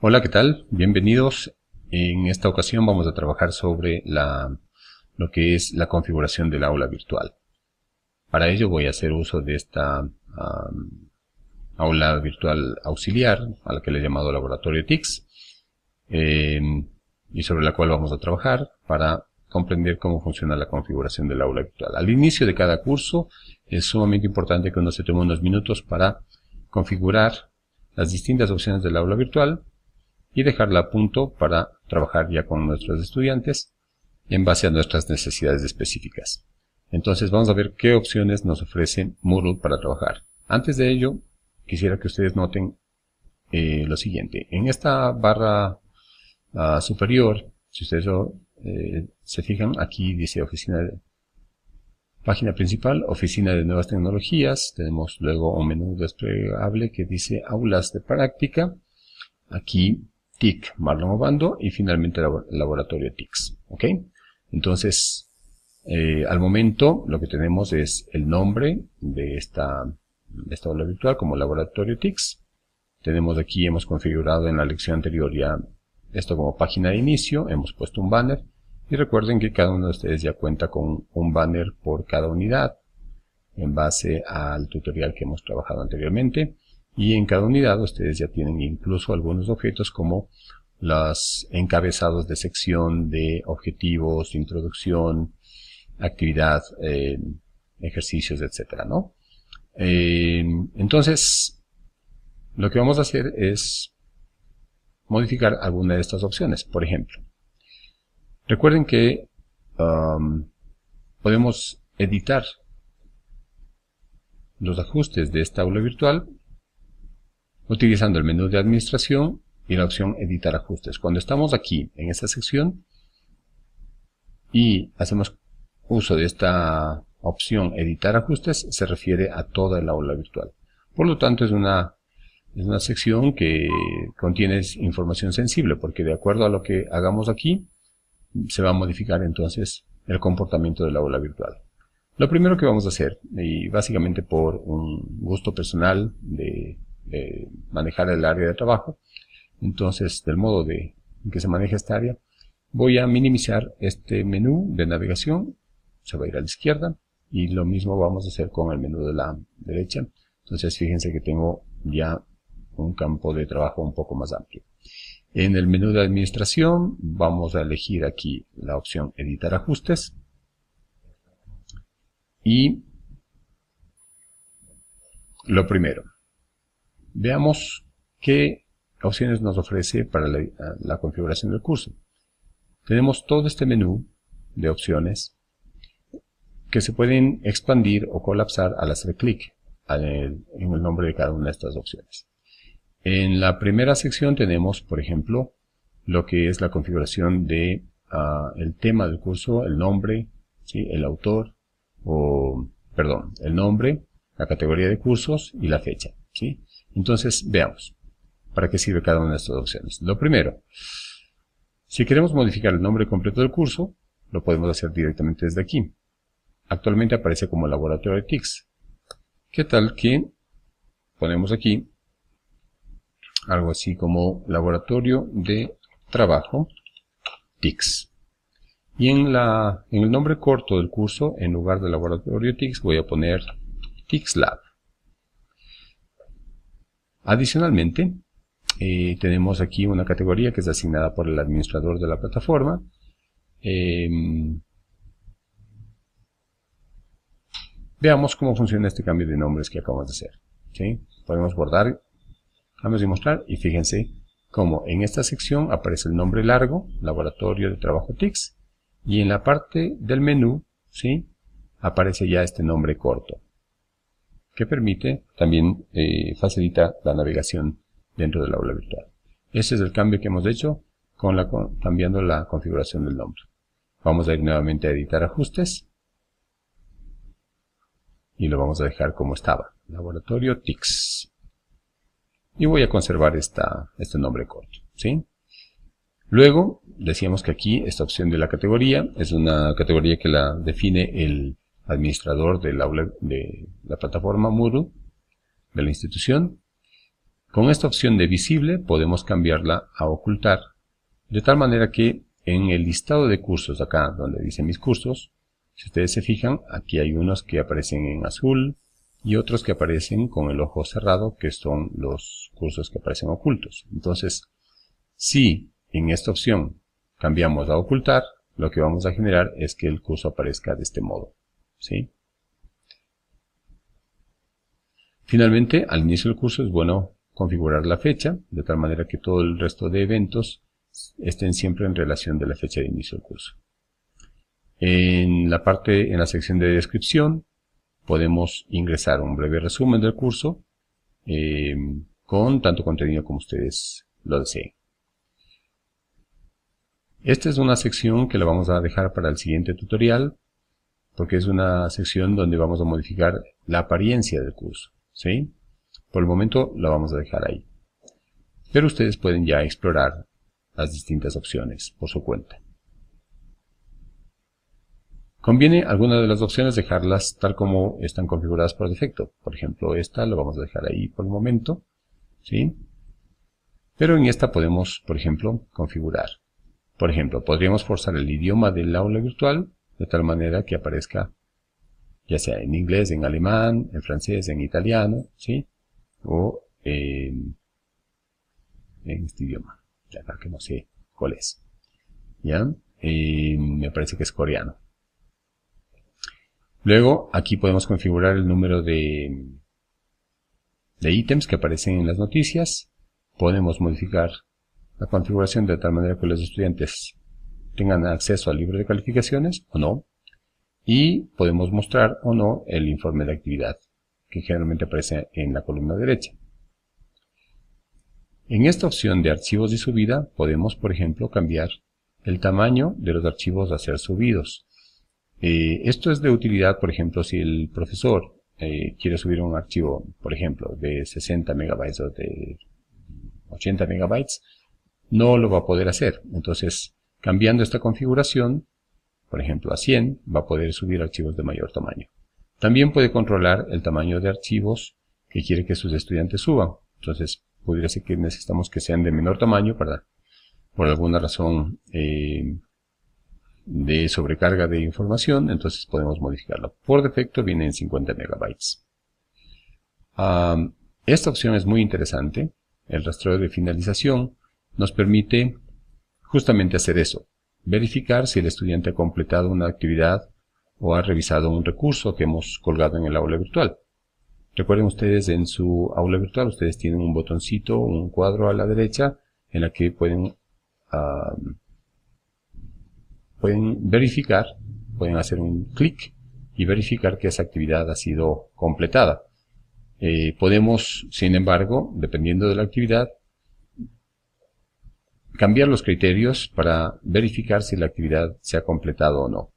Hola, ¿qué tal? Bienvenidos. En esta ocasión vamos a trabajar sobre lo que es la configuración del aula virtual. Para ello voy a hacer uso de esta aula virtual auxiliar, a la que le he llamado Laboratorio TICS, y sobre la cual vamos a trabajar para comprender cómo funciona la configuración del aula virtual. Al inicio de cada curso es sumamente importante que uno se tome unos minutos para configurar las distintas opciones del aula virtual y dejarla a punto para trabajar ya con nuestros estudiantes en base a nuestras necesidades específicas. Entonces vamos a ver qué opciones nos ofrece Moodle para trabajar. Antes de ello, quisiera que ustedes noten lo siguiente. En esta barra superior, si ustedes se fijan, aquí dice página principal, oficina de nuevas tecnologías. Tenemos luego un menú desplegable que dice aulas de práctica. Aquí TIC Marlon Obando y finalmente Laboratorio TICS. ¿Ok? Entonces, al momento lo que tenemos es el nombre de esta aula virtual como Laboratorio TICS. Tenemos aquí, hemos configurado en la lección anterior ya esto como página de inicio, hemos puesto un banner y recuerden que cada uno de ustedes ya cuenta con un banner por cada unidad en base al tutorial que hemos trabajado anteriormente. Y en cada unidad ustedes ya tienen incluso algunos objetos como los encabezados de sección, de objetivos, introducción, actividad, ejercicios, etcétera, ¿no? Entonces, lo que vamos a hacer es modificar alguna de estas opciones. Por ejemplo, recuerden que podemos editar los ajustes de esta aula virtual utilizando el menú de administración y la opción editar ajustes. Cuando estamos aquí en esta sección y hacemos uso de esta opción editar ajustes, se refiere a toda el aula virtual. Por lo tanto, es una sección que contiene información sensible, porque de acuerdo a lo que hagamos aquí, se va a modificar entonces el comportamiento del aula virtual. Lo primero que vamos a hacer, y básicamente por un gusto personal de manejar el área de trabajo, entonces del modo en que se maneja esta área, voy a minimizar este menú de navegación, se va a ir a la izquierda, y lo mismo vamos a hacer con el menú de la derecha. Entonces fíjense que tengo ya un campo de trabajo un poco más amplio. En el menú de administración vamos a elegir aquí la opción editar ajustes y lo primero, veamos qué opciones nos ofrece para la configuración del curso. Tenemos todo este menú de opciones que se pueden expandir o colapsar al hacer clic en el nombre de cada una de estas opciones. En la primera sección tenemos, por ejemplo, lo que es la configuración de el tema del curso, el nombre, ¿sí? El autor, el nombre, la categoría de cursos y la fecha, ¿sí? Entonces, veamos para qué sirve cada una de estas opciones. Lo primero, si queremos modificar el nombre completo del curso, lo podemos hacer directamente desde aquí. Actualmente aparece como Laboratorio TICS. ¿Qué tal que ponemos aquí algo así como Laboratorio de Trabajo TICS? Y en el nombre corto del curso, en lugar de Laboratorio TICS, voy a poner TICS Lab. Adicionalmente, tenemos aquí una categoría que es asignada por el administrador de la plataforma. Veamos cómo funciona este cambio de nombres que acabamos de hacer, ¿sí? Podemos guardar, cambios y mostrar, y fíjense cómo en esta sección aparece el nombre largo, Laboratorio de Trabajo TICS, y en la parte del menú, ¿sí?, aparece ya este nombre corto, que permite también facilita la navegación dentro del aula virtual. Ese es el cambio que hemos hecho cambiando la configuración del nombre. Vamos a ir nuevamente a editar ajustes y lo vamos a dejar como estaba, Laboratorio TICS. Y voy a conservar este nombre corto, ¿sí? Luego, decíamos que aquí esta opción de la categoría es una categoría que la define el administrador del aula de la plataforma Moodle de la institución. Con esta opción de visible podemos cambiarla a ocultar, de tal manera que en el listado de cursos acá donde dice mis cursos, si ustedes se fijan, aquí hay unos que aparecen en azul y otros que aparecen con el ojo cerrado, que son los cursos que aparecen ocultos. Entonces, si en esta opción cambiamos a ocultar, lo que vamos a generar es que el curso aparezca de este modo, ¿sí? Finalmente, al inicio del curso es bueno configurar la fecha, de tal manera que todo el resto de eventos estén siempre en relación de la fecha de inicio del curso. En la sección de descripción, podemos ingresar un breve resumen del curso con tanto contenido como ustedes lo deseen. Esta es una sección que la vamos a dejar para el siguiente tutorial, porque es una sección donde vamos a modificar la apariencia del curso, ¿sí? Por el momento la vamos a dejar ahí. Pero ustedes pueden ya explorar las distintas opciones por su cuenta. Conviene algunas de las opciones dejarlas tal como están configuradas por defecto. Por ejemplo, esta la vamos a dejar ahí por el momento, ¿sí? Pero en esta podemos, por ejemplo, configurar. Por ejemplo, podríamos forzar el idioma del aula virtual de tal manera que aparezca ya sea en inglés, en alemán, en francés, en italiano, ¿sí? O en este idioma, ya acá que no sé cuál es, ¿ya? Me parece que es coreano. Luego, aquí podemos configurar el número de ítems que aparecen en las noticias. Podemos modificar la configuración de tal manera que los estudiantes tengan acceso al libro de calificaciones o no. Y podemos mostrar o no el informe de actividad, que generalmente aparece en la columna derecha. En esta opción de archivos de subida podemos, por ejemplo, cambiar el tamaño de los archivos a ser subidos. Esto es de utilidad, por ejemplo, si el profesor quiere subir un archivo, por ejemplo, de 60 megabytes o de 80 megabytes, no lo va a poder hacer. Entonces, cambiando esta configuración, por ejemplo, a 100, va a poder subir archivos de mayor tamaño. También puede controlar el tamaño de archivos que quiere que sus estudiantes suban. Entonces, podría ser que necesitamos que sean de menor tamaño para, por alguna razón de sobrecarga de información, entonces podemos modificarlo. Por defecto viene en 50 megabytes. Esta opción es muy interesante. El rastreo de finalización nos permite justamente hacer eso. Verificar si el estudiante ha completado una actividad o ha revisado un recurso que hemos colgado en el aula virtual. Recuerden ustedes, en su aula virtual ustedes tienen un botoncito, un cuadro a la derecha en la que pueden verificar, pueden hacer un clic y verificar que esa actividad ha sido completada. Podemos, sin embargo, dependiendo de la actividad, cambiar los criterios para verificar si la actividad se ha completado o no.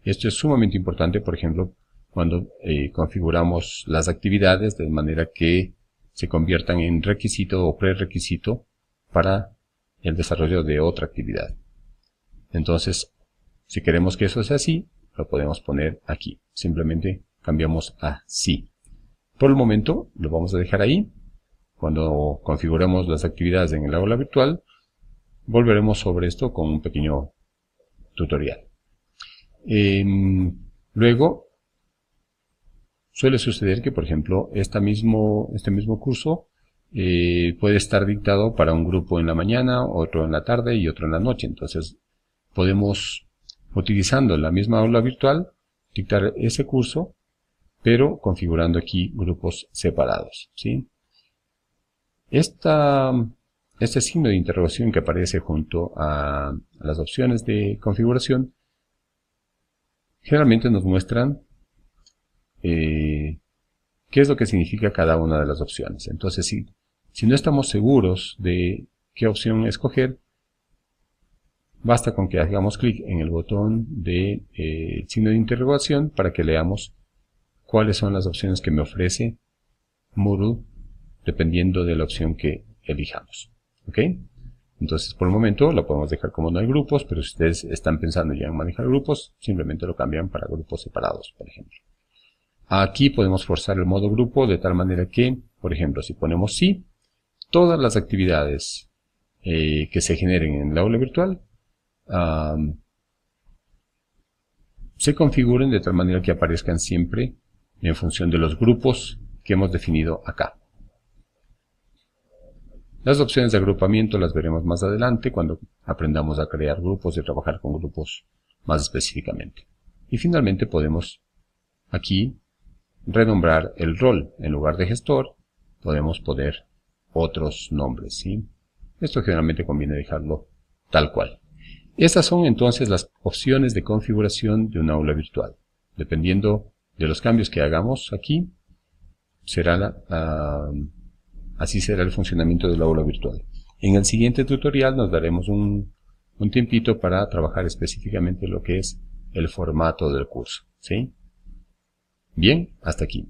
Esto es sumamente importante, por ejemplo, cuando configuramos las actividades de manera que se conviertan en requisito o prerequisito para el desarrollo de otra actividad. Entonces, si queremos que eso sea así, lo podemos poner aquí. Simplemente cambiamos a sí. Por el momento, lo vamos a dejar ahí. Cuando configuremos las actividades en el aula virtual, volveremos sobre esto con un pequeño tutorial. Luego, suele suceder que, por ejemplo, este mismo curso puede estar dictado para un grupo en la mañana, otro en la tarde y otro en la noche. Entonces, podemos, utilizando la misma aula virtual, dictar ese curso, pero configurando aquí grupos separados, ¿sí? Este signo de interrogación que aparece junto a las opciones de configuración generalmente nos muestran qué es lo que significa cada una de las opciones. Entonces, si no estamos seguros de qué opción escoger, basta con que hagamos clic en el botón de signo de interrogación para que leamos cuáles son las opciones que me ofrece Moodle dependiendo de la opción que elijamos. ¿Ok? Entonces, por el momento lo podemos dejar como no hay grupos, pero si ustedes están pensando ya en manejar grupos, simplemente lo cambian para grupos separados, por ejemplo. Aquí podemos forzar el modo grupo de tal manera que, por ejemplo, si ponemos sí, todas las actividades que se generen en el aula virtual se configuren de tal manera que aparezcan siempre en función de los grupos que hemos definido acá. Las opciones de agrupamiento las veremos más adelante cuando aprendamos a crear grupos y a trabajar con grupos más específicamente. Y finalmente podemos aquí renombrar el rol. En lugar de gestor podemos poner otros nombres, ¿sí? Esto generalmente conviene dejarlo tal cual. Estas son entonces las opciones de configuración de un aula virtual. Dependiendo de los cambios que hagamos aquí, así será el funcionamiento del aula virtual. En el siguiente tutorial nos daremos un tiempito para trabajar específicamente lo que es el formato del curso, ¿sí? Bien, hasta aquí.